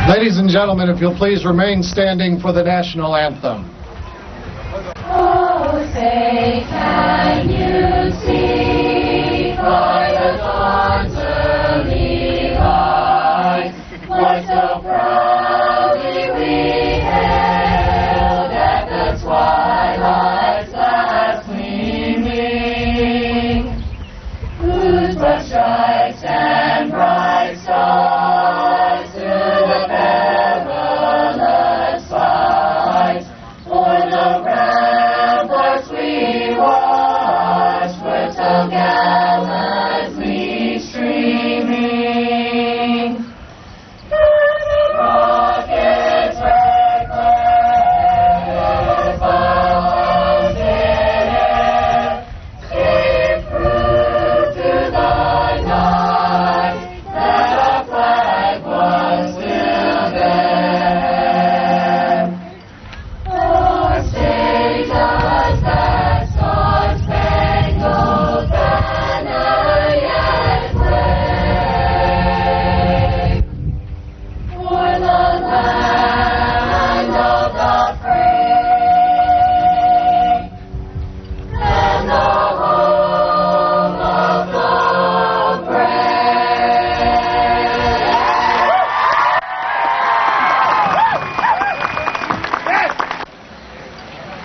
Ladies and gentlemen, if you'll please remain standing for the national anthem. Oh, say, can you see by the dawn's early light what so proudly we hailed at the twilight's last gleaming, whose broad stripes and bright stars to the perilous fight o'er the ramparts we watched were so gallantly streaming. And the rockets' red flares bound in air gave proof to the night that our flag was still there. Oh, say does that star-spangled banner yet wave o'er the land of the free and the home of the brave?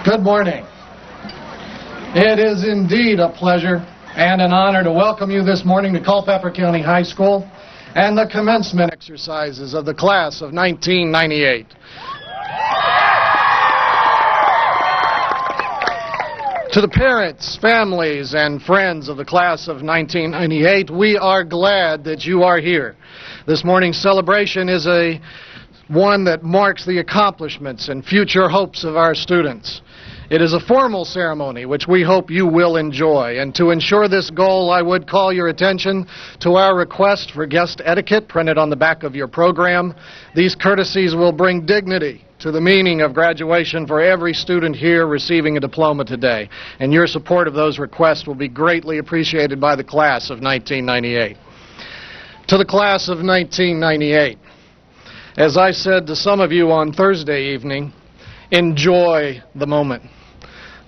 Good morning. It is indeed a pleasure and an honor to welcome you this morning to Culpeper County High School and the commencement exercises of the class of 1998. To the parents, families, and friends of the class of 1998, we are glad that you are here. This morning's celebration is one that marks the accomplishments and future hopes of our students. It is a formal ceremony which we hope you will enjoy. And to ensure this goal, I would call your attention to our request for guest etiquette printed on the back of your program. These courtesies will bring dignity to the meaning of graduation for every student here receiving a diploma today. And your support of those requests will be greatly appreciated by the class of 1998. To the class of 1998, as I said to some of you on Thursday evening, enjoy the moment.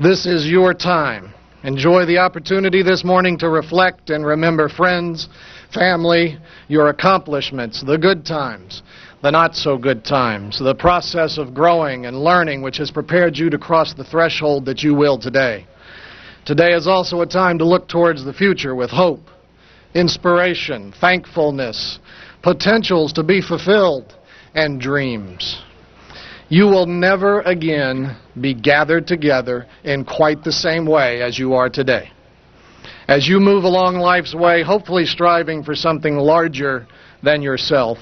This is your time. Enjoy the opportunity this morning to reflect and remember friends, family, your accomplishments, the good times, the not so good times, the process of growing and learning which has prepared you to cross the threshold that you will today. Today is also a time to look towards the future with hope, inspiration, thankfulness, potentials to be fulfilled, and dreams. You will never again be gathered together in quite the same way as you are today. As you move along life's way, hopefully striving for something larger than yourself,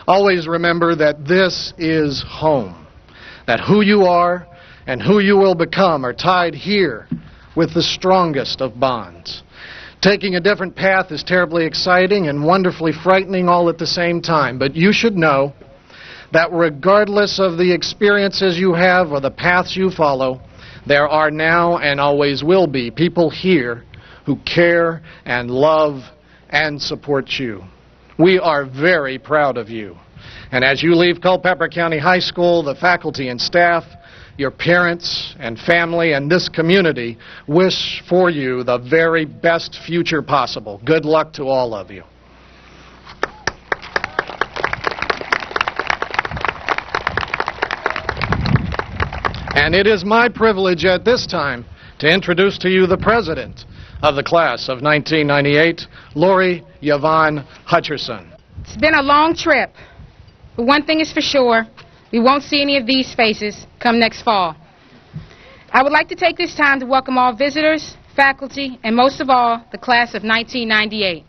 always remember that this is home, that who you are and who you will become are tied here with the strongest of bonds. Taking a different path is terribly exciting and wonderfully frightening all at the same time, but you should know that regardless of the experiences you have or the paths you follow, there are now and always will be people here who care and love and support you. We are very proud of you. And as you leave Culpeper County High School, the faculty and staff, your parents and family, and this community wish for you the very best future possible. Good luck to all of you. And it is my privilege at this time to introduce to you the president of the class of 1998, Lori Yvonne Hutcherson. It's been a long trip, but one thing is for sure, we won't see any of these faces come next fall. I would like to take this time to welcome all visitors, faculty, and most of all, the class of 1998.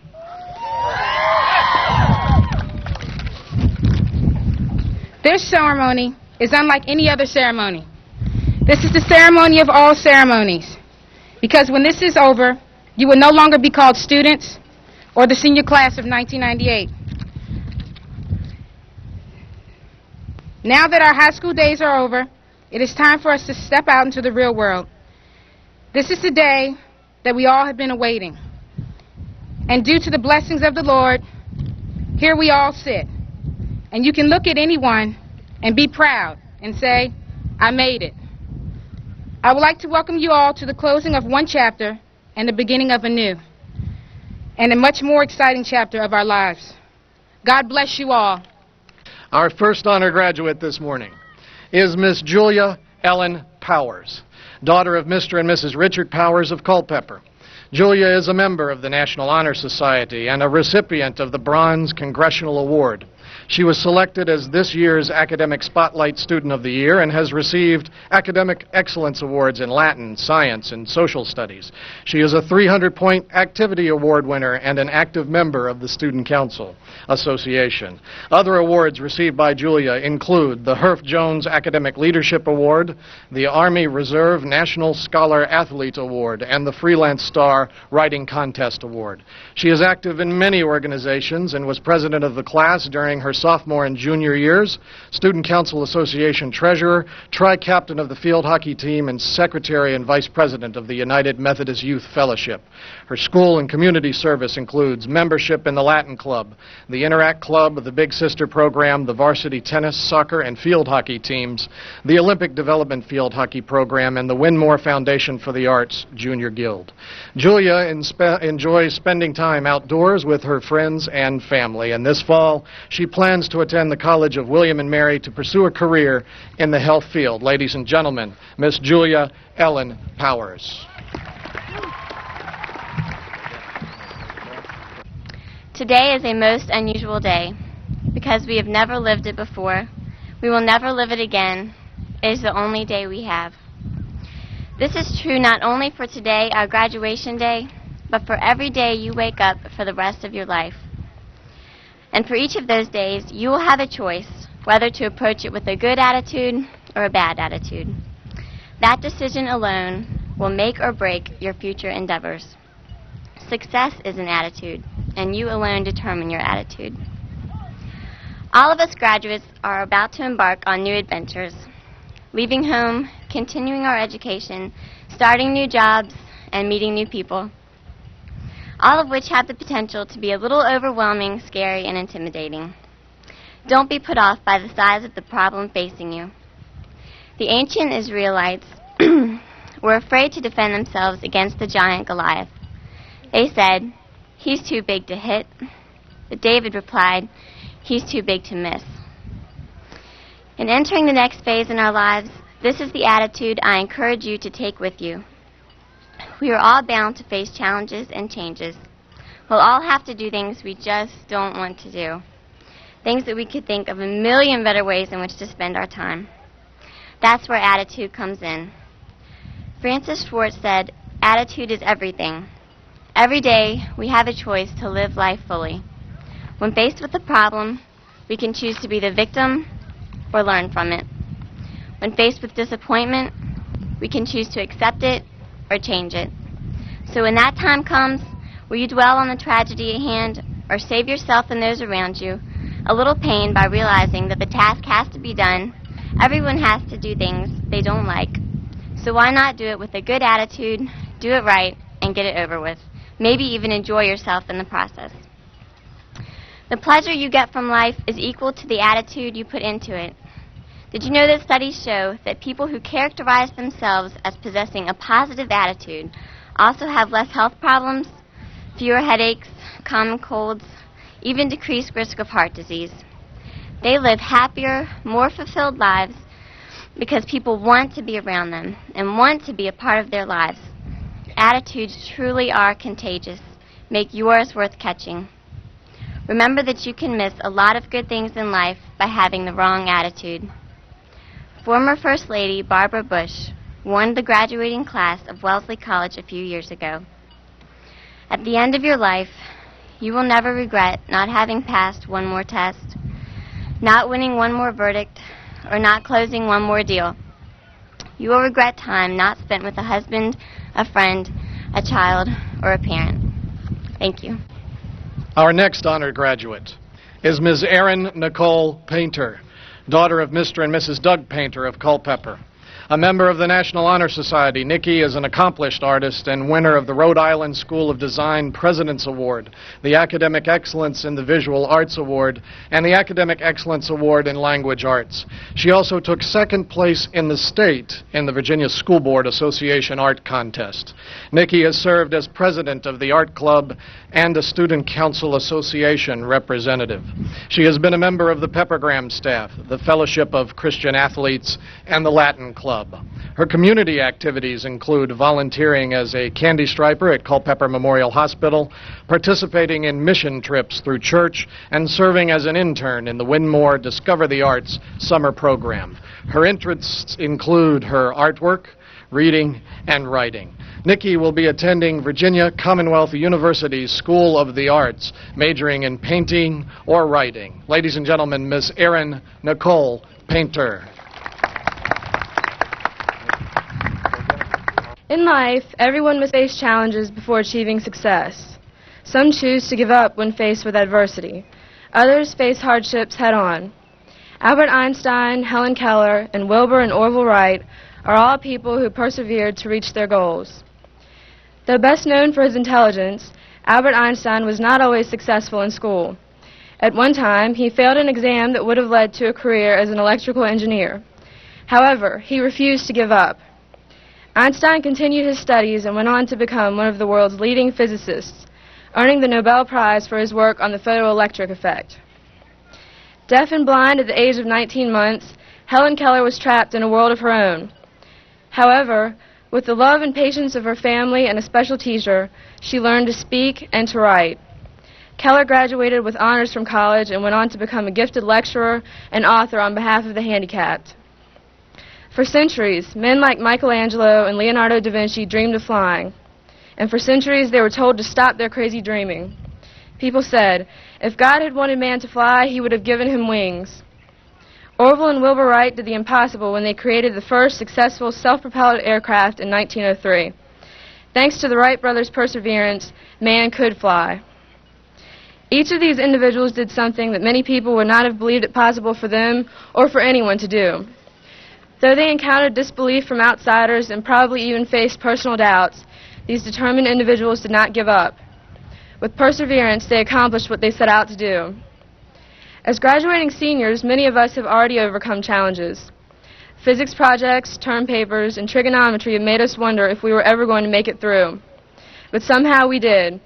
This ceremony is unlike any other ceremony. This is the ceremony of all ceremonies, because when this is over, you will no longer be called students or the senior class of 1998. Now that our high school days are over, it is time for us to step out into the real world. This is the day that we all have been awaiting. And due to the blessings of the Lord, here we all sit. and you can look at anyone and be proud and say, I made it. I would like to welcome you all to the closing of one chapter and the beginning of a new and a much more exciting chapter of our lives. God bless you all. Our first honor graduate this morning is Miss Julia Ellen Powers, daughter of Mr. and Mrs. Richard Powers of Culpeper. Julia is a member of the National Honor Society and a recipient of the Bronze Congressional Award. She was selected as this year's Academic Spotlight Student of the Year and has received Academic Excellence Awards in Latin, Science, and Social Studies. She is a 300-point Activity Award winner and an active member of the Student Council Association. Other awards received by Julia include the Herff Jones Academic Leadership Award, the Army Reserve National Scholar Athlete Award, and the Freelance Star Writing Contest Award. She is active in many organizations and was president of the class during her sophomore and junior years, Student Council Association Treasurer, Tri-Captain of the Field Hockey Team, and Secretary and Vice President of the United Methodist Youth Fellowship. Her school and community service includes membership in the Latin Club, the Interact Club, the Big Sister Program, the varsity tennis, soccer, and field hockey teams, the Olympic Development Field Hockey Program, and the Winmore Foundation for the Arts Junior Guild. Julia enjoys spending time outdoors with her friends and family, and this fall she plans to attend the College of William and Mary to pursue a career in the health field. Ladies and gentlemen, Miss Julia Ellen Powers. Today is a most unusual day because we have never lived it before. We will never live it again. It is the only day we have. This is true not only for today, our graduation day, but for every day you wake up for the rest of your life. And for each of those days, you will have a choice whether to approach it with a good attitude or a bad attitude. That decision alone will make or break your future endeavors. Success is an attitude, and you alone determine your attitude. All of us graduates are about to embark on new adventures, leaving home, continuing our education, starting new jobs, and meeting new people, all of which have the potential to be a little overwhelming, scary, and intimidating. Don't be put off by the size of the problem facing you. The ancient Israelites were afraid to defend themselves against the giant Goliath. They said, "He's too big to hit." But David replied, "He's too big to miss." In entering the next phase in our lives, this is the attitude I encourage you to take with you. We are all bound to face challenges and changes. We'll all have to do things we just don't want to do. Things that we could think of a million better ways in which to spend our time. That's where attitude comes in. Francis Schwartz said, "Attitude is everything." Every day, we have a choice to live life fully. When faced with a problem, we can choose to be the victim or learn from it. When faced with disappointment, we can choose to accept it or change it. So when that time comes, will you dwell on the tragedy at hand or save yourself and those around you a little pain by realizing that the task has to be done? Everyone has to do things they don't like. So why not do it with a good attitude, do it right, and get it over with? Maybe even enjoy yourself in the process. The pleasure you get from life is equal to the attitude you put into it. Did you know that studies show that people who characterize themselves as possessing a positive attitude also have less health problems, fewer headaches, common colds, even decreased risk of heart disease? They live happier, more fulfilled lives because people want to be around them and want to be a part of their lives. Attitudes truly are contagious. Make yours worth catching. Remember that you can miss a lot of good things in life by having the wrong attitude. Former First Lady Barbara Bush warned the graduating class of Wellesley College a few years ago. At the end of your life, you will never regret not having passed one more test, not winning one more verdict, or not closing one more deal. You will regret time not spent with a husband, a friend, a child, or a parent. Thank you. Our next honored graduate is Ms. Erin Nicole Painter, daughter of Mr. and Mrs. Doug Painter of Culpeper. A member of the National Honor Society, Nikki is an accomplished artist and winner of the Rhode Island School of Design President's Award, the Academic Excellence in the Visual Arts Award, and the Academic Excellence Award in Language Arts. She also took second place in the state in the Virginia School Board Association Art Contest. Nikki has served as president of the Art Club and a Student Council Association representative. She has been a member of the Peppergram staff, the Fellowship of Christian Athletes, and the Latin Club. Her community activities include volunteering as a candy striper at Culpeper Memorial Hospital, participating in mission trips through church, and serving as an intern in the Winmore Discover the Arts summer program. Her interests include her artwork, reading, and writing. Nikki will be attending Virginia Commonwealth University's School of the Arts, majoring in painting or writing. Ladies and gentlemen, Miss Erin Nicole Painter. In life, everyone must face challenges before achieving success. Some choose to give up when faced with adversity. Others face hardships head-on. Albert Einstein, Helen Keller, and Wilbur and Orville Wright are all people who persevered to reach their goals. Though best known for his intelligence, Albert Einstein was not always successful in school. At one time, he failed an exam that would have led to a career as an electrical engineer. However, he refused to give up. Einstein continued his studies and went on to become one of the world's leading physicists, earning the Nobel Prize for his work on the photoelectric effect. Deaf and blind at the age of 19 months, Helen Keller was trapped in a world of her own. However, with the love and patience of her family and a special teacher, she learned to speak and to write. Keller graduated with honors from college and went on to become a gifted lecturer and author on behalf of the handicapped. For centuries, men like Michelangelo and Leonardo da Vinci dreamed of flying. And for centuries, they were told to stop their crazy dreaming. People said, if God had wanted man to fly, he would have given him wings. Orville and Wilbur Wright did the impossible when they created the first successful self-propelled aircraft in 1903. Thanks to the Wright brothers' perseverance, man could fly. Each of these individuals did something that many people would not have believed it possible for them or for anyone to do. Though they encountered disbelief from outsiders and probably even faced personal doubts, these determined individuals did not give up. With perseverance, they accomplished what they set out to do. As graduating seniors, many of us have already overcome challenges. Physics projects, term papers, and trigonometry have made us wonder if we were ever going to make it through. But somehow we did.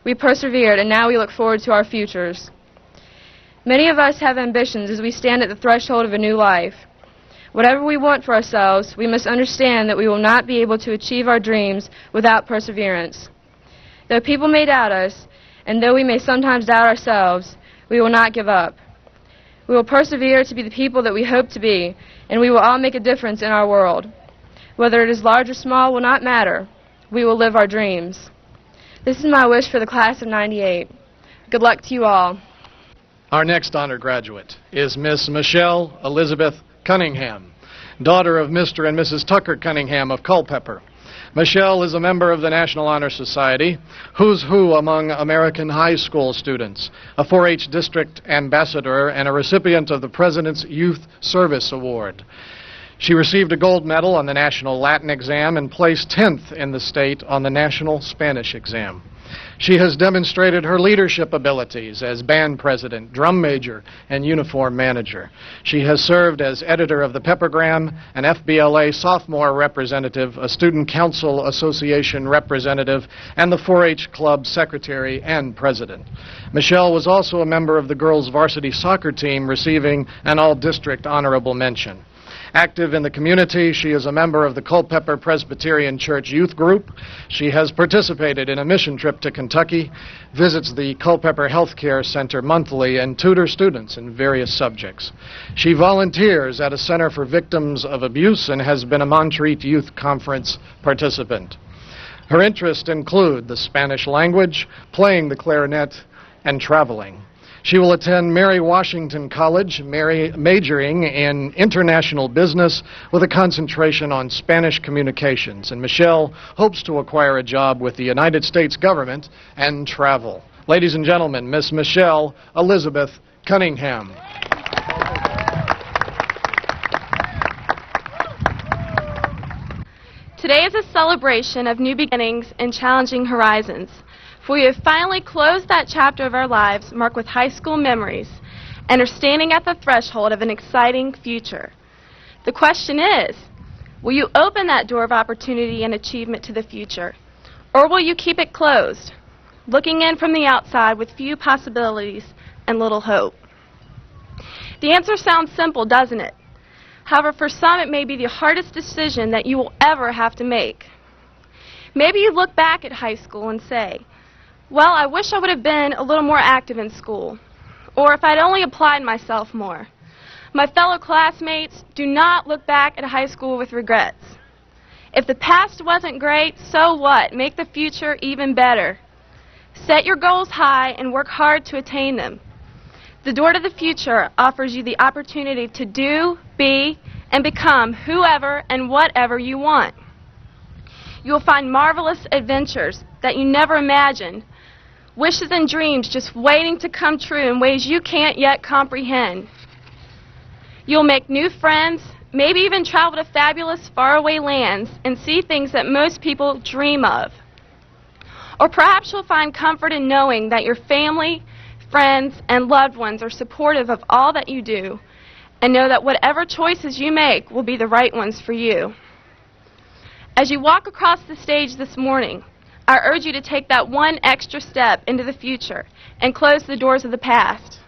We persevered, and now we look forward to our futures. Many of us have ambitions as we stand at the threshold of a new life. Whatever we want for ourselves, we must understand that we will not be able to achieve our dreams without perseverance. Though people may doubt us, and though we may sometimes doubt ourselves, we will not give up. We will persevere to be the people that we hope to be, and we will all make a difference in our world. Whether it is large or small will not matter. We will live our dreams. This is my wish for the class of '98. Good luck to you all. Our next honor graduate is Miss Michelle Elizabeth Cunningham, daughter of Mr. and Mrs. Tucker Cunningham of Culpeper. Michelle is a member of the National Honor Society, who's who among American high school students, a 4-H district ambassador, and a recipient of the President's Youth Service Award. She received a gold medal on the National Latin exam and placed 10th in the state on the National Spanish exam. She has demonstrated her leadership abilities as band president, drum major, and uniform manager. She has served as editor of the Peppergram, an FBLA sophomore representative, a Student Council Association representative, and the 4-H Club secretary and president. Michelle was also a member of the girls' varsity soccer team, receiving an all-district honorable mention. Active in the community, she is a member of the Culpeper Presbyterian Church Youth Group. She has participated in a mission trip to Kentucky, visits the Culpeper Healthcare Center monthly, and tutors students in various subjects. She volunteers at a Center for Victims of Abuse and has been a Montreat Youth Conference participant. Her interests include the Spanish language, playing the clarinet, and traveling. She will attend Mary Washington College, majoring in international business with a concentration on Spanish communications. And Michelle hopes to acquire a job with the United States government and travel. Ladies and gentlemen, Miss Michelle Elizabeth Cunningham. Today is a celebration of new beginnings and challenging horizons, for we have finally closed that chapter of our lives marked with high school memories and are standing at the threshold of an exciting future. The question is, will you open that door of opportunity and achievement to the future, or will you keep it closed, looking in from the outside with few possibilities and little hope? The answer sounds simple, doesn't it? However, for some it may be the hardest decision that you will ever have to make. Maybe you look back at high school and say, well, I wish I would have been a little more active in school, or if I'd only applied myself more. My fellow classmates, do not look back at high school with regrets. If the past wasn't great, so what? Make the future even better. Set your goals high and work hard to attain them. The door to the future offers you the opportunity to do, be, and become whoever and whatever you want. You will find marvelous adventures that you never imagined, wishes and dreams just waiting to come true in ways you can't yet comprehend. You'll make new friends, maybe even travel to fabulous faraway lands and see things that most people dream of. Or perhaps you'll find comfort in knowing that your family, friends, and loved ones are supportive of all that you do, and know that whatever choices you make will be the right ones for you. As you walk across the stage this morning, I urge you to take that one extra step into the future and close the doors of the past.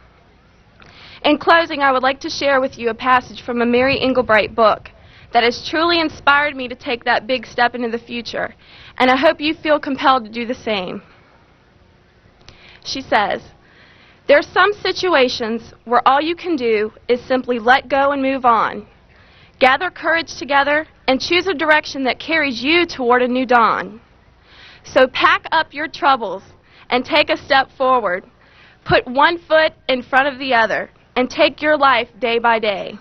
In closing, I would like to share with you a passage from a Mary Engelbreit book that has truly inspired me to take that big step into the future, and I hope you feel compelled to do the same. She says, there are some situations where all you can do is simply let go and move on. Gather courage together and choose a direction that carries you toward a new dawn. So pack up your troubles and take a step forward. Put one foot in front of the other and take your life day by day.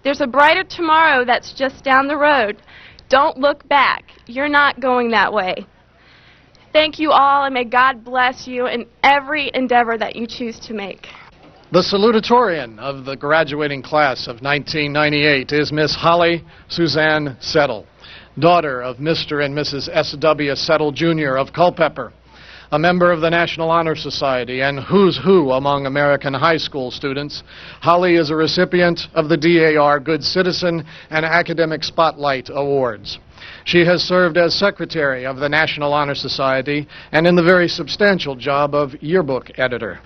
There's a brighter tomorrow that's just down the road. Don't look back. You're not going that way. Thank you all, and may God bless you in every endeavor that you choose to make. The salutatorian of the graduating class of 1998 is Miss Holly Suzanne Settle, daughter of Mr. and Mrs. S.W. Settle, Jr. of Culpeper, a member of the National Honor Society and who's who among American high school students. Holly is a recipient of the DAR Good Citizen and Academic Spotlight Awards. She has served as secretary of the National Honor Society and in the very substantial job of yearbook editor.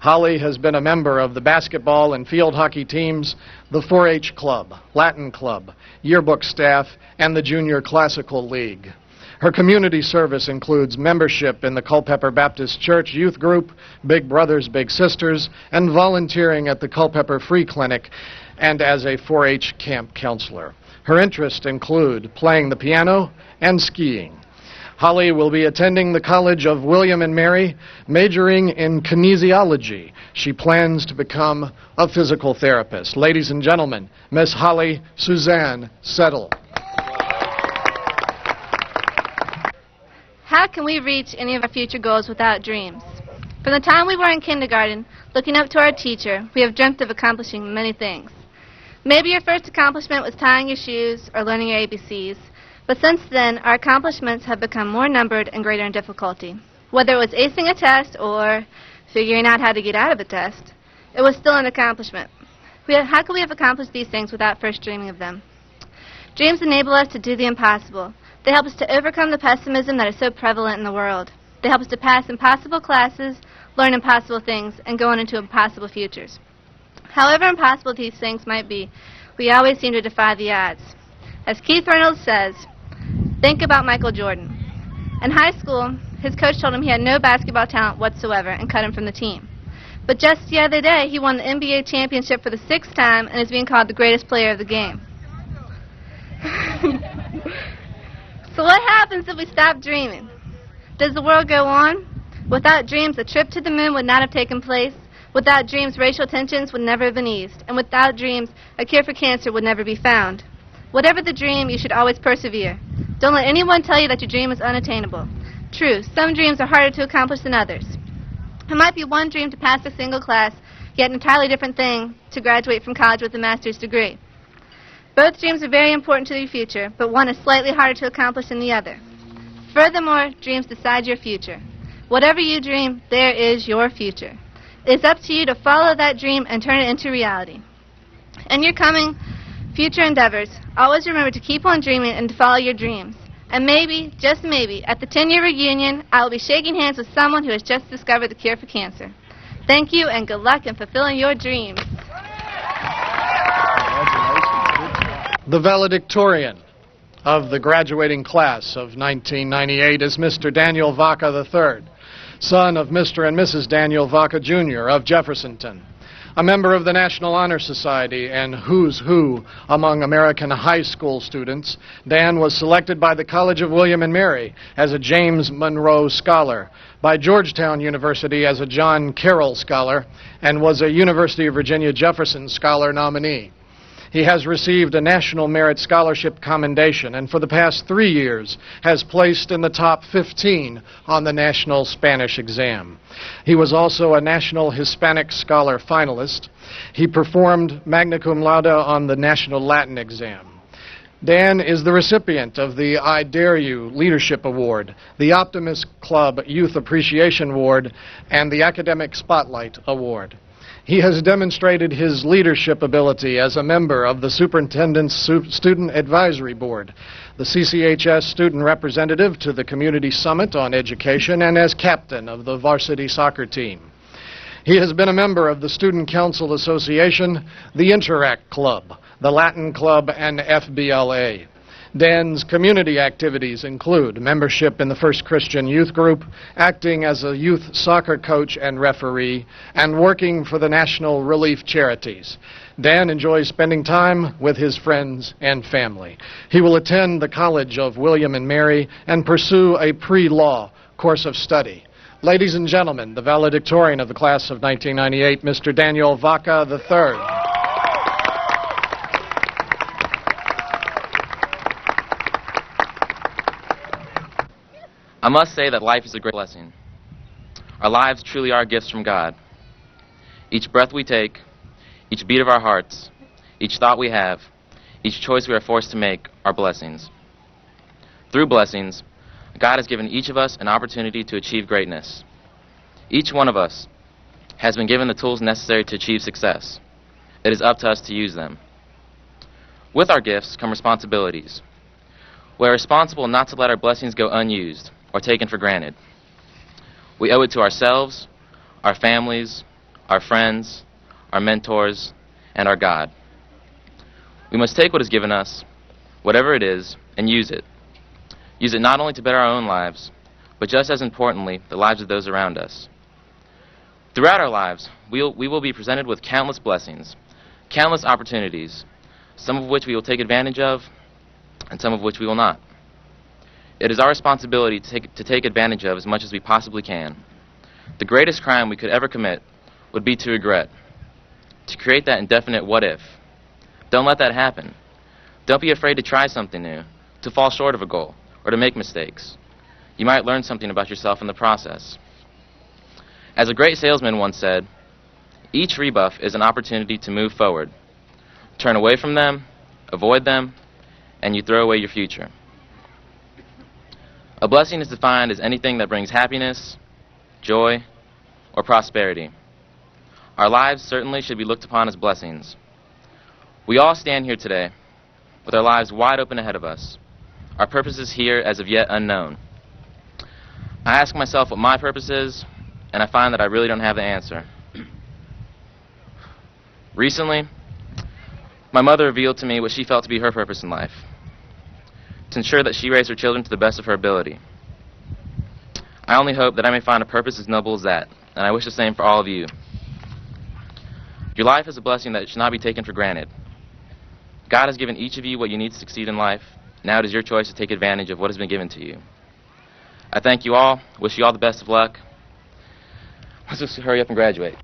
Holly has been a member of the basketball and field hockey teams, the 4-H Club, Latin Club, yearbook staff, and the Junior Classical League. Her community service includes membership in the Culpeper Baptist Church Youth Group, Big Brothers Big Sisters, and volunteering at the Culpeper Free Clinic and as a 4-H camp counselor. Her interests include playing the piano and skiing. Holly will be attending the College of William and Mary, majoring in kinesiology. She plans to become a physical therapist. Ladies and gentlemen, Miss Holly Suzanne Settle. How can we reach any of our future goals without dreams? From the time we were in kindergarten, looking up to our teacher, we have dreamt of accomplishing many things. Maybe your first accomplishment was tying your shoes or learning your ABCs, but since then, our accomplishments have become more numbered and greater in difficulty. Whether it was acing a test or figuring out how to get out of a test, it was still an accomplishment. How could we have accomplished these things without first dreaming of them? Dreams enable us to do the impossible. They help us to overcome the pessimism that is so prevalent in the world. They help us to pass impossible classes, learn impossible things, and go on into impossible futures. However impossible these things might be, we always seem to defy the odds. As Keith Reynolds says, think about Michael Jordan. In high school, his coach told him he had no basketball talent whatsoever and cut him from the team. But just the other day, he won the NBA championship for the 6th time and is being called the greatest player of the game. So what happens if we stop dreaming? Does the world go on? Without dreams, a trip to the moon would not have taken place. Without dreams, racial tensions would never have been eased. And without dreams, a cure for cancer would never be found. Whatever the dream, you should always persevere. Don't let anyone tell you that your dream is unattainable. True, some dreams are harder to accomplish than others. It might be one dream to pass a single class, yet an entirely different thing to graduate from college with a master's degree. Both dreams are very important to your future, but one is slightly harder to accomplish than the other. Furthermore, dreams decide your future. Whatever you dream, there is your future. It is up to you to follow that dream and turn it into reality. In your coming future endeavors, always remember to keep on dreaming and to follow your dreams. And maybe, just maybe, at the 10-year reunion, I will be shaking hands with someone who has just discovered the cure for cancer. Thank you, and good luck in fulfilling your dreams. The valedictorian of the graduating class of 1998 is Mr. Daniel Vaca III, son of Mr. and Mrs. Daniel Vaca, Jr. of Jeffersonton. A member of the National Honor Society and who's who among American high school students, Dan was selected by the College of William and Mary as a James Monroe Scholar, by Georgetown University as a John Carroll Scholar, and was a University of Virginia Jefferson Scholar nominee. He has received a National Merit Scholarship Commendation and for the past 3 years has placed in the top 15 on the National Spanish exam. He was also a National Hispanic Scholar finalist. He performed magna cum laude on the National Latin exam. Dan is the recipient of the I Dare You Leadership Award, the Optimist Club Youth Appreciation Award, and the Academic Spotlight Award. He has demonstrated his leadership ability as a member of the Superintendent's Student Advisory Board, the CCHS student representative to the Community Summit on Education, and as captain of the varsity soccer team. He has been a member of the Student Council Association, the Interact Club, the Latin Club, and FBLA. Dan's community activities include membership in the First Christian Youth Group, acting as a youth soccer coach and referee, and working for the National Relief Charities. Dan enjoys spending time with his friends and family. He will attend the College of William and Mary and pursue a pre-law course of study. Ladies and gentlemen, the valedictorian of the class of 1998, Mr. Daniel Vaca III. I must say that life is a great blessing. Our lives truly are gifts from God. Each breath we take, each beat of our hearts, each thought we have, each choice we are forced to make are blessings. Through blessings, God has given each of us an opportunity to achieve greatness. Each one of us has been given the tools necessary to achieve success. It is up to us to use them. With our gifts come responsibilities. We are responsible not to let our blessings go unused or taken for granted. We owe it to ourselves, our families, our friends, our mentors, and our God. We must take what is given us, whatever it is, and use it. Use it not only to better our own lives, but just as importantly, the lives of those around us. Throughout our lives, we will be presented with countless blessings, countless opportunities, some of which we will take advantage of, and some of which we will not. It is our responsibility to take advantage of as much as we possibly can. The greatest crime we could ever commit would be to regret, to create that indefinite what if. Don't let that happen. Don't be afraid to try something new, to fall short of a goal, or to make mistakes. You might learn something about yourself in the process. As a great salesman once said, each rebuff is an opportunity to move forward. Turn away from them, avoid them, and you throw away your future. A blessing is defined as anything that brings happiness, joy, or prosperity. Our lives certainly should be looked upon as blessings. We all stand here today with our lives wide open ahead of us, our purposes here as of yet unknown. I ask myself what my purpose is, and I find that I really don't have the answer. Recently, my mother revealed to me what she felt to be her purpose in life: to ensure that she raised her children to the best of her ability. I only hope that I may find a purpose as noble as that, and I wish the same for all of you. Your life is a blessing that should not be taken for granted. God has given each of you what you need to succeed in life. Now it is your choice to take advantage of what has been given to you. I thank you all, wish you all the best of luck. Let's just hurry up and graduate.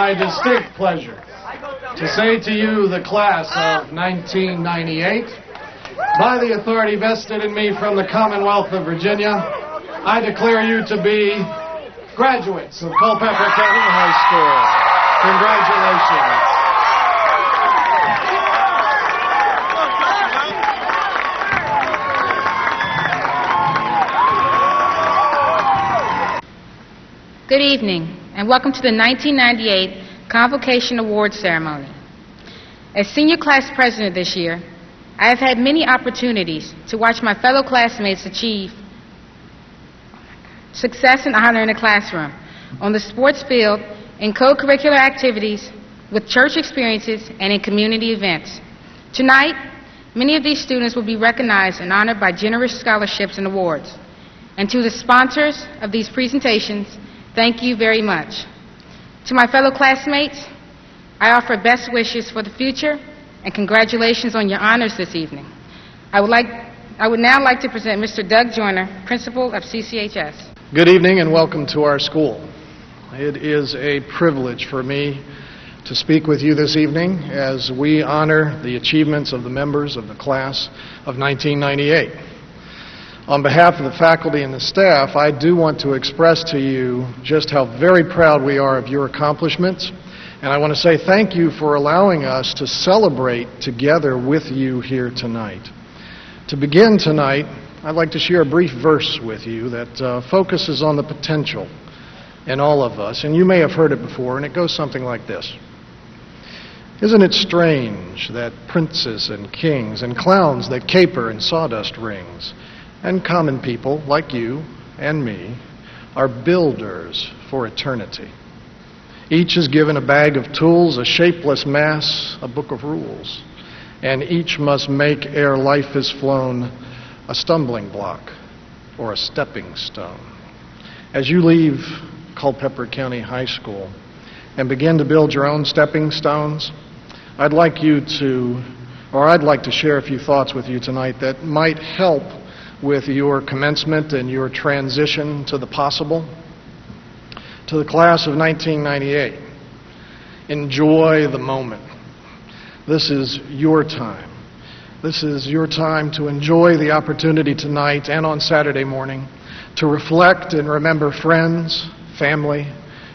my distinct pleasure to say to you, the class of 1998, by the authority vested in me from the Commonwealth of Virginia, I declare you to be graduates of Culpeper County High School. Congratulations. Good evening, and welcome to the 1998 Convocation Awards Ceremony. As senior class president this year, I have had many opportunities to watch my fellow classmates achieve success and honor in the classroom, on the sports field, in co-curricular activities, with church experiences, and in community events. Tonight, many of these students will be recognized and honored by generous scholarships and awards. And to the sponsors of these presentations, thank you very much. To my fellow classmates, I offer best wishes for the future and congratulations on your honors this evening. I would now like to present Mr. Doug Joyner, Principal of CCHS. Good evening and welcome to our school. It is a privilege for me to speak with you this evening as we honor the achievements of the members of the class of 1998. On behalf of the faculty and the staff, I do want to express to you just how very proud we are of your accomplishments, and I want to say thank you for allowing us to celebrate together with you here tonight. To begin tonight, I'd like to share a brief verse with you that focuses on the potential in all of us, and you may have heard it before, and it goes something like this. Isn't it strange that princes and kings and clowns that caper in sawdust rings and common people like you and me are builders for eternity? Each is given a bag of tools, a shapeless mass, a book of rules, and each must make ere life is flown a stumbling block or a stepping stone. As you leave Culpeper County High School and begin to build your own stepping stones, I'd like to share a few thoughts with you tonight that might help with your commencement and your transition to the possible. To the class of 1998, enjoy the moment. This is your time. This is your time to enjoy the opportunity tonight and on Saturday morning to reflect and remember friends, family,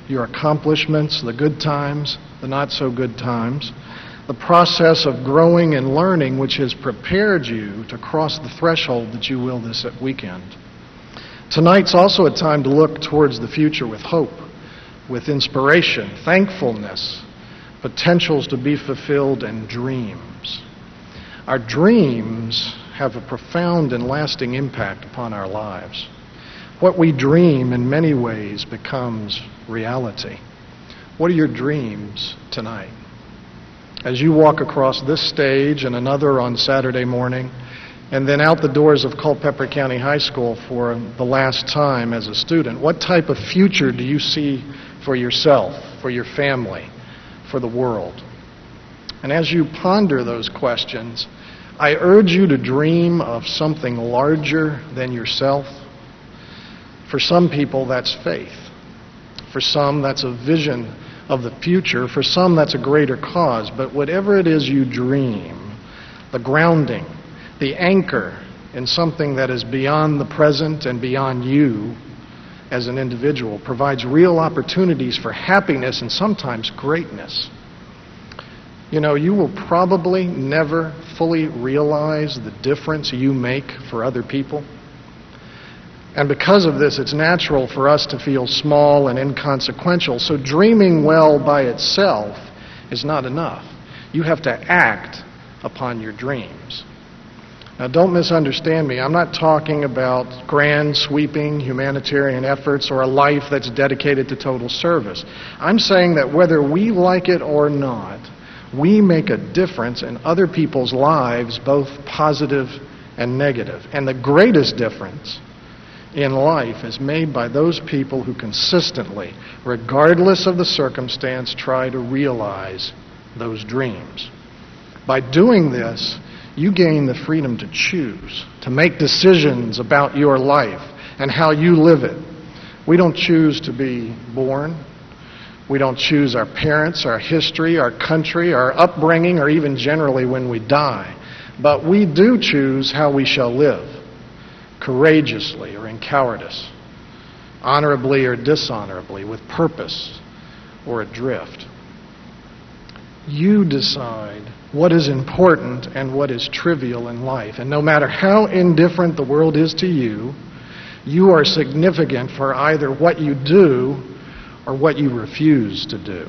your accomplishments, the good times, the not so good times, the process of growing and learning which has prepared you to cross the threshold that you will this weekend. Tonight's also a time to look towards the future with hope, with inspiration, thankfulness, potentials to be fulfilled, and dreams. Our dreams have a profound and lasting impact upon our lives. What we dream in many ways becomes reality. What are your dreams tonight? As you walk across this stage and another on Saturday morning, and then out the doors of Culpeper County High School for the last time as a student, what type of future do you see for yourself, for your family, for the world? And as you ponder those questions, I urge you to dream of something larger than yourself. For some people, that's faith. For some, that's a vision of the future. For some, that's a greater cause. But whatever it is you dream, the grounding, the anchor in something that is beyond the present and beyond you as an individual provides real opportunities for happiness and sometimes greatness. You know, you will probably never fully realize the difference you make for other people. And because of this, it's natural for us to feel small and inconsequential. So dreaming well by itself is not enough. You have to act upon your dreams. Now, don't misunderstand me. I'm not talking about grand, sweeping humanitarian efforts or a life that's dedicated to total service. I'm saying that whether we like it or not, we make a difference in other people's lives, both positive and negative. And the greatest difference in life is made by those people who consistently, regardless of the circumstance, try to realize those dreams. By doing this, you gain the freedom to choose, to make decisions about your life and how you live it. We don't choose to be born. We don't choose our parents, our history, our country, our upbringing, or even generally when we die. But we do choose how we shall live, courageously or in cowardice, honorably or dishonorably, with purpose or adrift. You decide what is important and what is trivial in life. And no matter how indifferent the world is to you, you are significant for either what you do or what you refuse to do.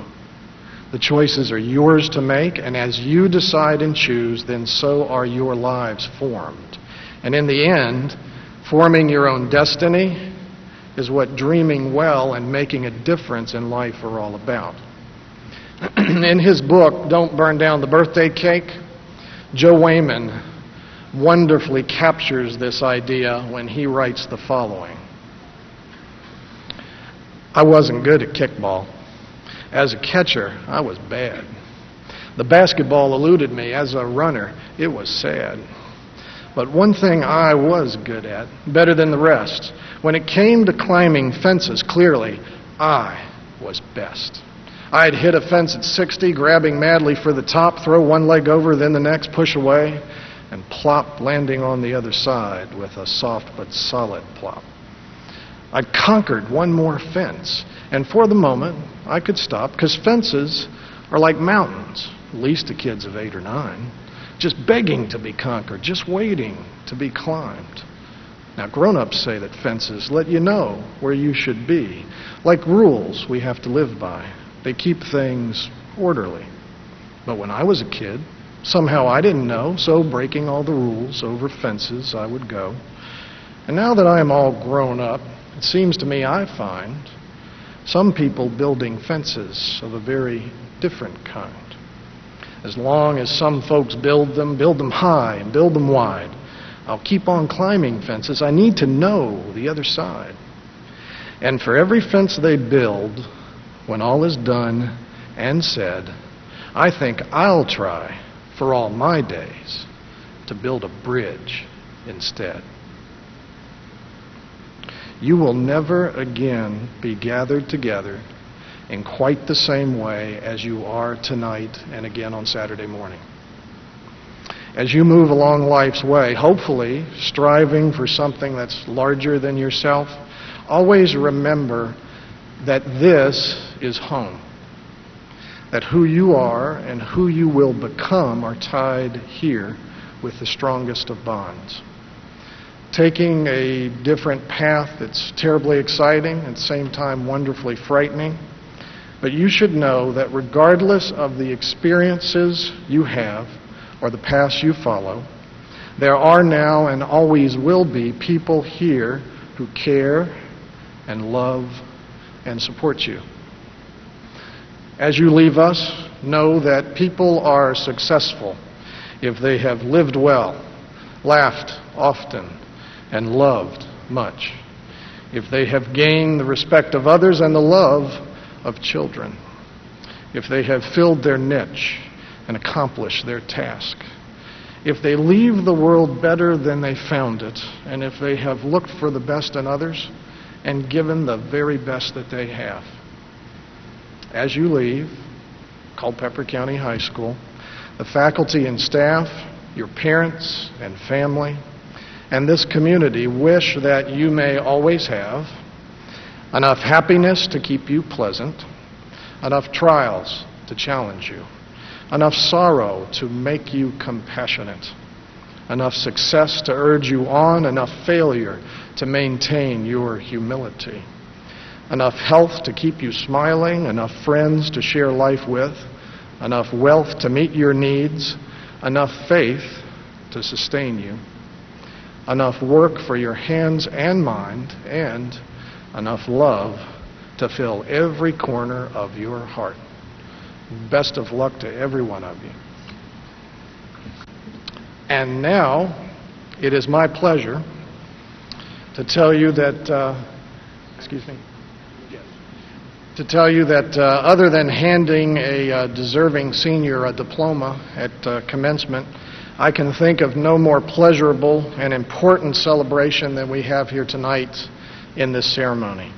The choices are yours to make, and as you decide and choose, then so are your lives formed. And in the end, forming your own destiny is what dreaming well and making a difference in life are all about. In his book, Don't Burn Down the Birthday Cake, Joe Wayman wonderfully captures this idea when he writes the following. I wasn't good at kickball. As a catcher, I was bad. The basketball eluded me. As a runner, it was sad. But one thing I was good at, better than the rest, when it came to climbing fences, clearly, I was best. I'd hit a fence at 60, grabbing madly for the top, throw one leg over, then the next, push away, and plop, landing on the other side with a soft but solid plop. I'd conquered one more fence, and for the moment, I could stop, because fences are like mountains, at least to kids of 8 or 9, just begging to be conquered, just waiting to be climbed. Now, grown-ups say that fences let you know where you should be, like rules we have to live by. They keep things orderly. But when I was a kid, somehow I didn't know, so breaking all the rules over fences I would go. And now that I am all grown up, it seems to me I find some people building fences of a very different kind. As long as some folks build them high and build them wide, I'll keep on climbing fences. I need to know the other side. And for every fence they build, when all is done and said, I think I'll try for all my days to build a bridge instead. You will never again be gathered together in quite the same way as you are tonight and again on Saturday morning. As you move along life's way, hopefully striving for something that's larger than yourself, always remember that this is home. That who you are and who you will become are tied here with the strongest of bonds. Taking a different path that's terribly exciting, at the same time wonderfully frightening, but you should know that regardless of the experiences you have or the paths you follow, there are now and always will be people here who care and love and support you. As you leave us, know that people are successful if they have lived well, laughed often, and loved much. If they have gained the respect of others and the love of children. If they have filled their niche and accomplished their task. If they leave the world better than they found it, and if they have looked for the best in others and given the very best that they have. As you leave Culpeper County High School, the faculty and staff, your parents and family, and this community wish that you may always have enough happiness to keep you pleasant, enough trials to challenge you, enough sorrow to make you compassionate, enough success to urge you on, enough failure to maintain your humility, enough health to keep you smiling, enough friends to share life with, enough wealth to meet your needs, enough faith to sustain you, enough work for your hands and mind, and enough love to fill every corner of your heart. Best of luck to every one of you. And now, it is my pleasure to tell you that, other than handing a deserving senior a diploma at commencement, I can think of no more pleasurable and important celebration than we have here tonight in this ceremony.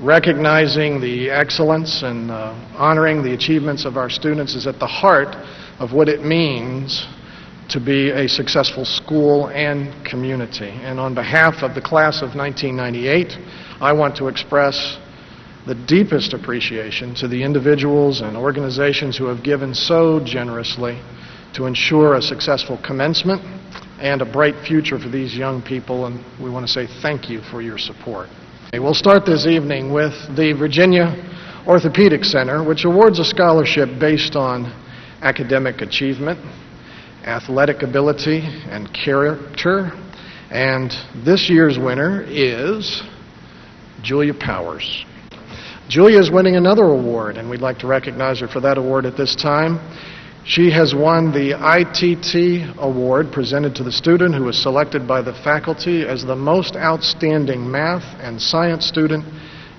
Recognizing the excellence and honoring the achievements of our students is at the heart of what it means to be a successful school and community. And on behalf of the class of 1998, I want to express the deepest appreciation to the individuals and organizations who have given so generously to ensure a successful commencement and a bright future for these young people, and we want to say thank you for your support. We'll start this evening with the Virginia Orthopedic Center, which awards a scholarship based on academic achievement, athletic ability, and character. And this year's winner is Julia Powers. Julia is winning another award, and we'd like to recognize her for that award at this time. She has won the ITT Award presented to the student who was selected by the faculty as the most outstanding math and science student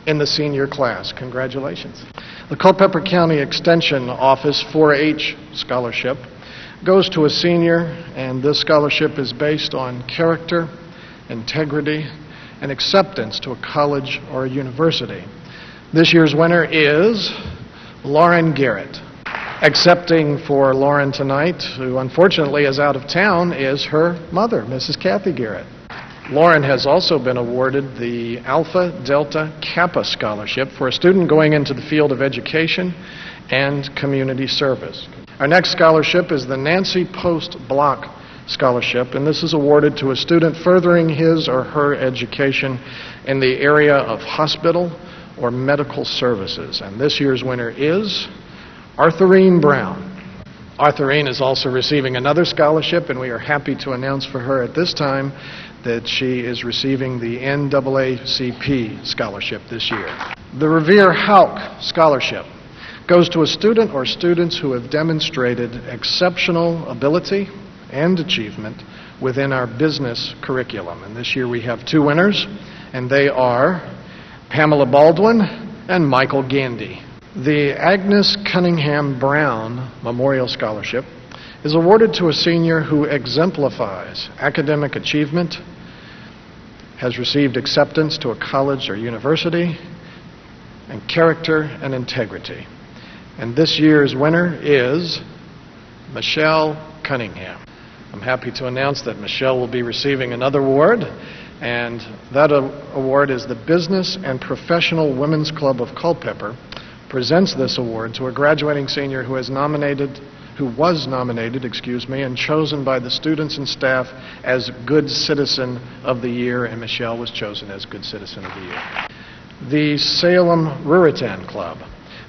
in the senior class. Congratulations. The Culpeper County Extension Office 4-H Scholarship goes to a senior, and this scholarship is based on character, integrity, and acceptance to a college or a university. This year's winner is Lauren Garrett. Accepting for Lauren tonight, who unfortunately is out of town, is her mother, Mrs. Kathy Garrett. Lauren has also been awarded the Alpha Delta Kappa Scholarship for a student going into the field of education and community service. Our next scholarship is the Nancy Post Block Scholarship, and this is awarded to a student furthering his or her education in the area of hospital or medical services. And this year's winner is Arthurine Brown. Arthurine is also receiving another scholarship, and we are happy to announce for her at this time that she is receiving the NAACP scholarship this year. The Revere Hauk Scholarship goes to a student or students who have demonstrated exceptional ability and achievement within our business curriculum. And this year we have two winners, and they are Pamela Baldwin and Michael Gandy. The Agnes Cunningham Brown Memorial Scholarship is awarded to a senior who exemplifies academic achievement, has received acceptance to a college or university, and character and integrity. And this year's winner is Michelle Cunningham. I'm happy to announce that Michelle will be receiving another award, and that award is the Business and Professional Women's Club of Culpeper presents this award to a graduating senior who was nominated, and chosen by the students and staff as Good Citizen of the Year, and Michelle was chosen as Good Citizen of the Year. The Salem Ruritan Club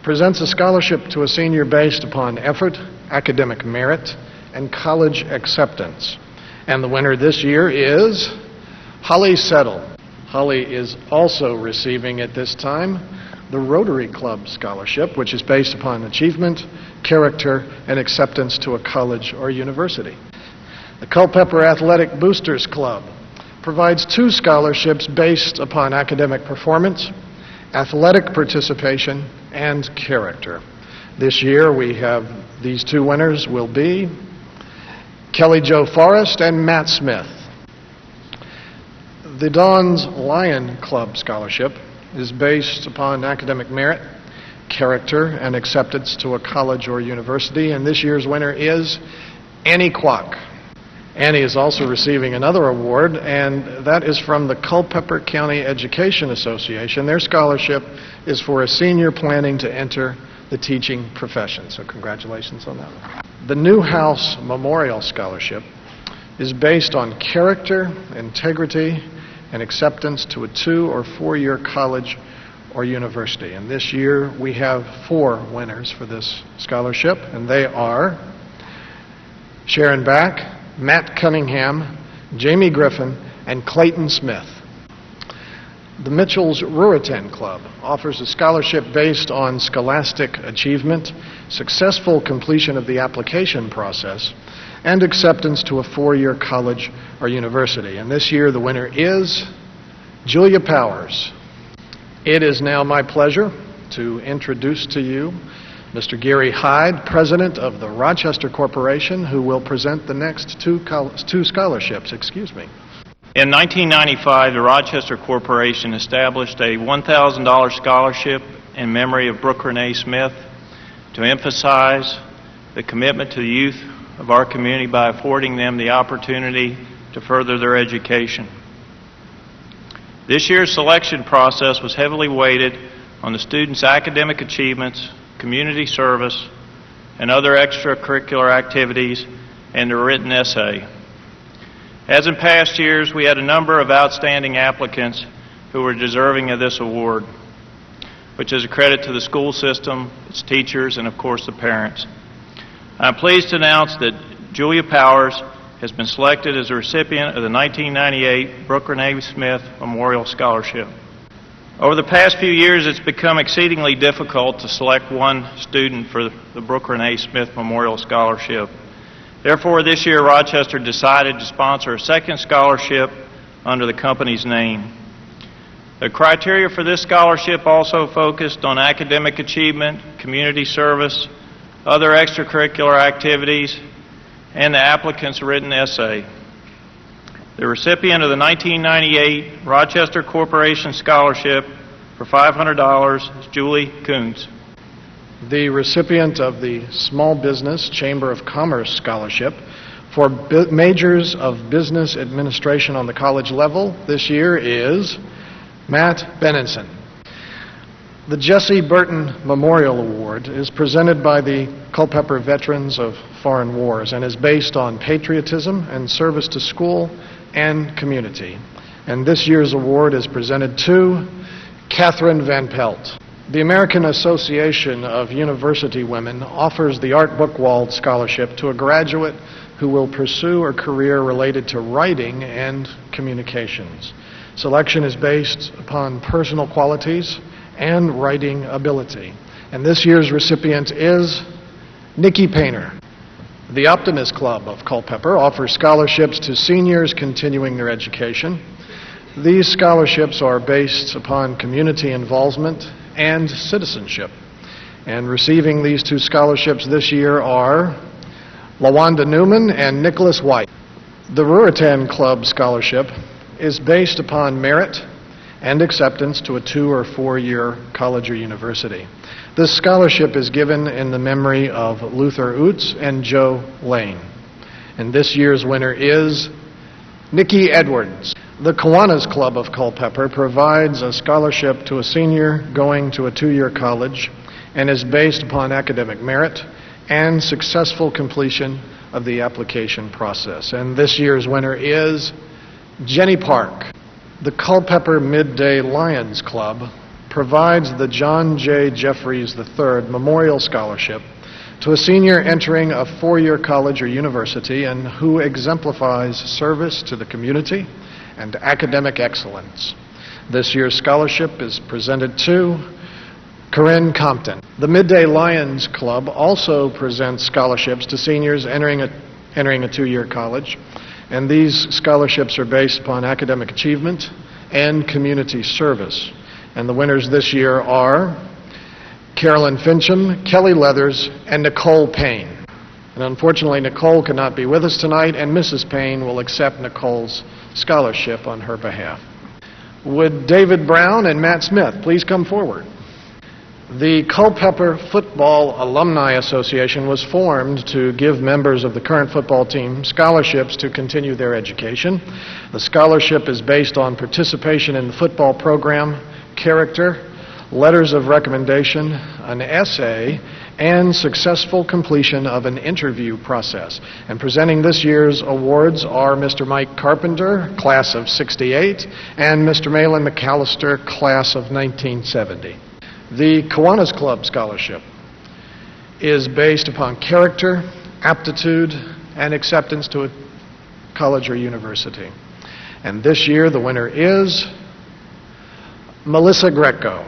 presents a scholarship to a senior based upon effort, academic merit, and college acceptance. And the winner this year is Holly Settle. Holly is also receiving at this time the Rotary Club Scholarship, which is based upon achievement, character, and acceptance to a college or university. The Culpeper Athletic Boosters Club provides two scholarships based upon academic performance, athletic participation, and character. This year we have these two winners will be Kelly Jo Forrest and Matt Smith. The Don's Lion Club Scholarship is based upon academic merit, character, and acceptance to a college or university, and this year's winner is Annie Kwok. Annie is also receiving another award, and that is from the Culpeper County Education Association. Their scholarship is for a senior planning to enter the teaching profession, so congratulations on that one. The Newhouse Memorial Scholarship is based on character, integrity, and acceptance to a 2- or 4-year college or university. And this year we have 4 winners for this scholarship, and they are Sharon Back, Matt Cunningham, Jamie Griffin, and Clayton Smith. The Mitchell's Ruritan Club offers a scholarship based on scholastic achievement, successful completion of the application process, and acceptance to a 4-year college or university. And this year the winner is Julia Powers. It is now my pleasure to introduce to you Mr. Gary Hyde, President of the Rochester Corporation, who will present the next two scholarships. In 1995, the Rochester Corporation established a $1,000 scholarship in memory of Brooke Renee Smith to emphasize the commitment to the youth of our community by affording them the opportunity to further their education. This year's selection process was heavily weighted on the students' academic achievements, community service, and other extracurricular activities, and their written essay. As in past years, we had a number of outstanding applicants who were deserving of this award. which is a credit to the school system, its teachers, and of course the parents. I'm pleased to announce that Julia Powers has been selected as a recipient of the 1998 Brooke Renee Smith Memorial Scholarship. Over the past few years, it's become exceedingly difficult to select one student for the Brooke Renee Smith Memorial Scholarship. Therefore, this year, Rochester decided to sponsor a second scholarship under the company's name. The criteria for this scholarship also focused on academic achievement, community service, other extracurricular activities, and the applicant's written essay. The recipient of the 1998 Rochester Corporation Scholarship for $500 is Julie Coons. The recipient of the Small Business Chamber of Commerce Scholarship for majors of business administration on the college level this year is Matt Benenson. The Jesse Burton Memorial Award is presented by the Culpeper Veterans of Foreign Wars and is based on patriotism and service to school and community. And this year's award is presented to Catherine Van Pelt. The American Association of University Women offers the Art Buchwald Scholarship to a graduate who will pursue a career related to writing and communications. Selection is based upon personal qualities and writing ability. And this year's recipient is Nikki Painter. The Optimist Club of Culpeper offers scholarships to seniors continuing their education. These scholarships are based upon community involvement and citizenship. And receiving these two scholarships this year are LaWanda Newman and Nicholas White. The Ruritan Club Scholarship is based upon merit and acceptance to a 2- or 4-year college or university. This scholarship is given in the memory of Luther Utz and Joe Lane. And this year's winner is Nikki Edwards. The Kiwanis Club of Culpeper provides a scholarship to a senior going to a 2-year college and is based upon academic merit and successful completion of the application process. And this year's winner is Jenny Park. The Culpeper Midday Lions Club provides the John J. Jeffries III Memorial Scholarship to a senior entering a 4-year college or university and who exemplifies service to the community and academic excellence. This year's scholarship is presented to Corinne Compton. The Midday Lions Club also presents scholarships to seniors entering a 2-year college, and these scholarships are based upon academic achievement and community service. And the winners this year are Carolyn Fincham, Kelly Leathers, and Nicole Payne. And unfortunately, Nicole cannot be with us tonight, and Mrs. Payne will accept Nicole's scholarship on her behalf. Would David Brown and Matt Smith please come forward? The Culpeper Football Alumni Association was formed to give members of the current football team scholarships to continue their education. The scholarship is based on participation in the football program, character, letters of recommendation, an essay, and successful completion of an interview process. And presenting this year's awards are Mr. Mike Carpenter, class of '68, and Mr. Malin McAllister, class of 1970. The Kiwanis Club Scholarship is based upon character, aptitude, and acceptance to a college or university. And this year the winner is Melissa Greco.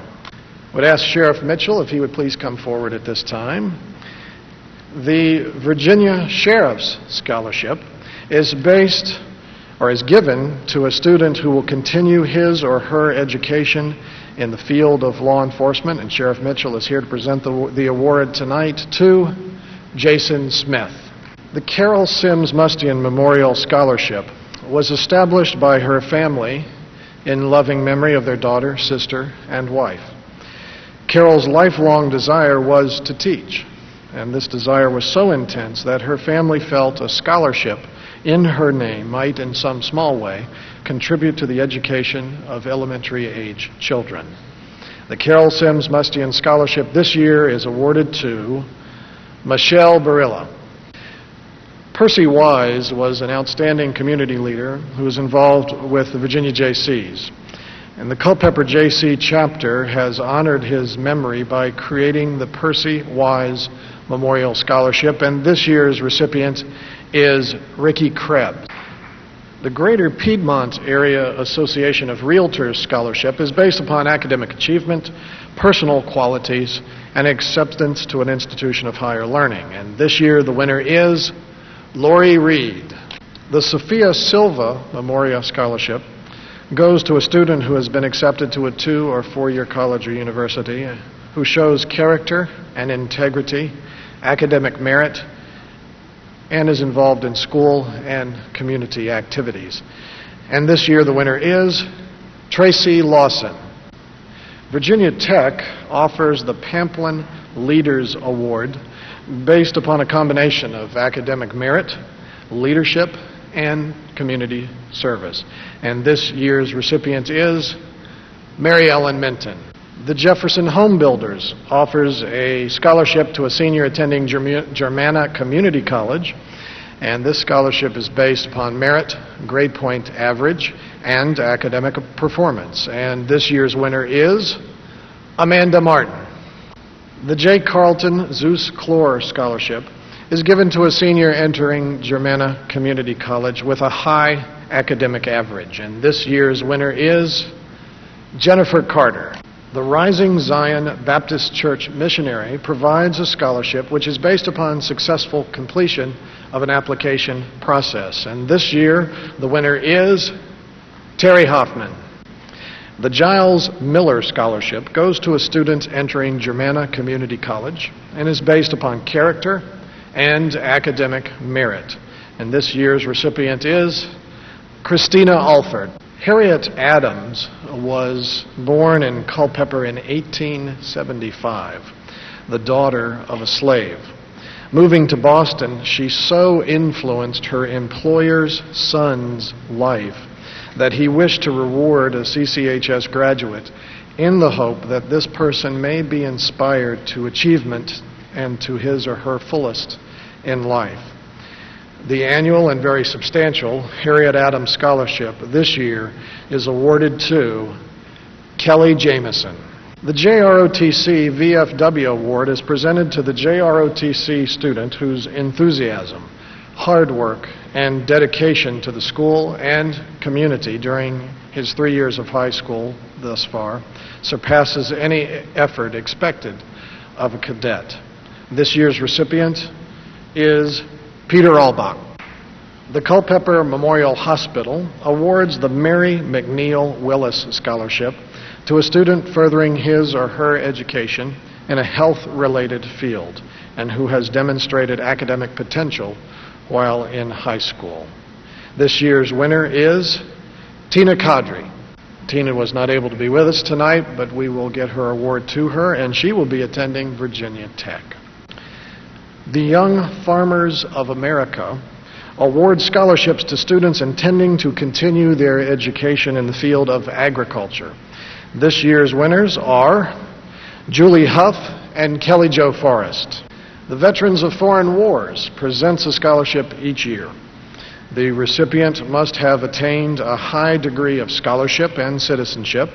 Would ask Sheriff Mitchell if he would please come forward at this time. The Virginia Sheriff's Scholarship is based or is given to a student who will continue his or her education in the field of law enforcement, and Sheriff Mitchell is here to present the award tonight to Jason Smith. The Carol Sims Mustian Memorial Scholarship was established by her family in loving memory of their daughter, sister, and wife. Carol's lifelong desire was to teach, and this desire was so intense that her family felt a scholarship in her name might, in some small way, contribute to the education of elementary-age children. The Carol Sims Mustian Scholarship this year is awarded to Michelle Barilla. Percy Wise was an outstanding community leader who was involved with the Virginia Jaycees. And the Culpeper JC chapter has honored his memory by creating the Percy Wise Memorial Scholarship, and this year's recipient is Ricky Krebs. The Greater Piedmont Area Association of Realtors Scholarship is based upon academic achievement, personal qualities, and acceptance to an institution of higher learning. And this year the winner is Lori Reed. The Sophia Silva Memorial Scholarship goes to a student who has been accepted to a 2- or 4-year college or university, who shows character and integrity, academic merit, and is involved in school and community activities. And this year the winner is Tracy Lawson. Virginia Tech offers the Pamplin Leaders Award based upon a combination of academic merit, leadership, and community service. And this year's recipient is Mary Ellen Minton. The Jefferson Home Builders offers a scholarship to a senior attending Germanna Community College, and this scholarship is based upon merit, grade point average, and academic performance. And this year's winner is Amanda Martin. The J. Carlton Zeus Clore Scholarship is given to a senior entering Germanna Community College with a high academic average, and this year's winner is Jennifer Carter. The Rising Zion Baptist Church missionary provides a scholarship which is based upon successful completion of an application process, and this year the winner is Terry Hoffman. The Giles Miller Scholarship goes to a student entering Germanna Community College and is based upon character and academic merit. And this year's recipient is Christina Alford. Harriet Adams was born in Culpeper in 1875, the daughter of a slave. Moving to Boston, she so influenced her employer's son's life that he wished to reward a CCHS graduate in the hope that this person may be inspired to achievement and to his or her fullest in life. The annual and very substantial Harriet Adams Scholarship this year is awarded to Kelly Jameson. The JROTC VFW Award is presented to the JROTC student whose enthusiasm, hard work, and dedication to the school and community during his 3 years of high school thus far surpasses any effort expected of a cadet. This year's recipient is Peter Albach. The Culpeper Memorial Hospital awards the Mary McNeil Willis Scholarship to a student furthering his or her education in a health-related field and who has demonstrated academic potential while in high school. This year's winner is Tina Kadri. Tina was not able to be with us tonight, but we will get her award to her, and she will be attending Virginia Tech. The Young Farmers of America awards scholarships to students intending to continue their education in the field of agriculture. This year's winners are Julie Huff and Kelly Jo Forrest. The Veterans of Foreign Wars presents a scholarship each year. The recipient must have attained a high degree of scholarship and citizenship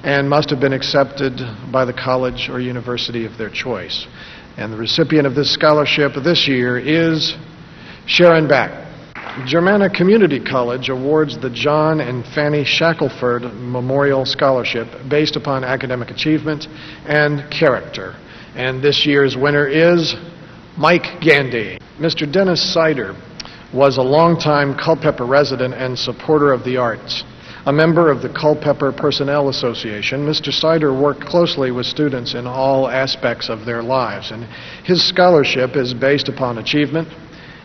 and must have been accepted by the college or university of their choice. And the recipient of this scholarship this year is Sharon Back. Germanna Community College awards the John and Fanny Shackelford Memorial Scholarship based upon academic achievement and character. And this year's winner is Mike Gandy. Mr. Dennis Sider was a longtime Culpeper resident and supporter of the arts. A member of the Culpeper Personnel Association, Mr. Sider worked closely with students in all aspects of their lives, and his scholarship is based upon achievement,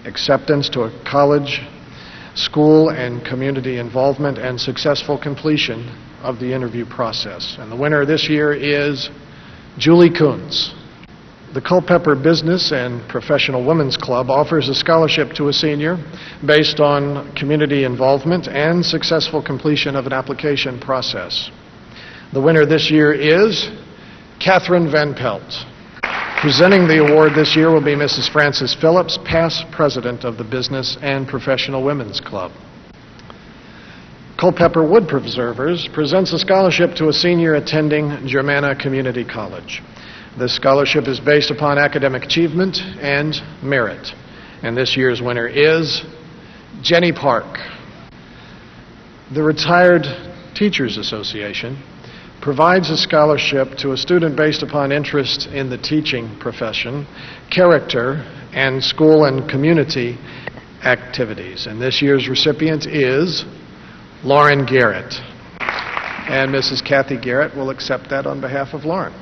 acceptance to a college, school and community involvement, and successful completion of the interview process. And the winner this year is Julie Kuntz. The Culpeper Business and Professional Women's Club offers a scholarship to a senior based on community involvement and successful completion of an application process. The winner this year is Catherine Van Pelt. Presenting the award this year will be Mrs. Frances Phillips, past president of the Business and Professional Women's Club. Culpeper Wood Preservers presents a scholarship to a senior attending Germanna Community College. This scholarship is based upon academic achievement and merit. And this year's winner is Jenny Park. The Retired Teachers Association provides a scholarship to a student based upon interest in the teaching profession, character, and school and community activities. And this year's recipient is Lauren Garrett. And Mrs. Kathy Garrett will accept that on behalf of Lauren.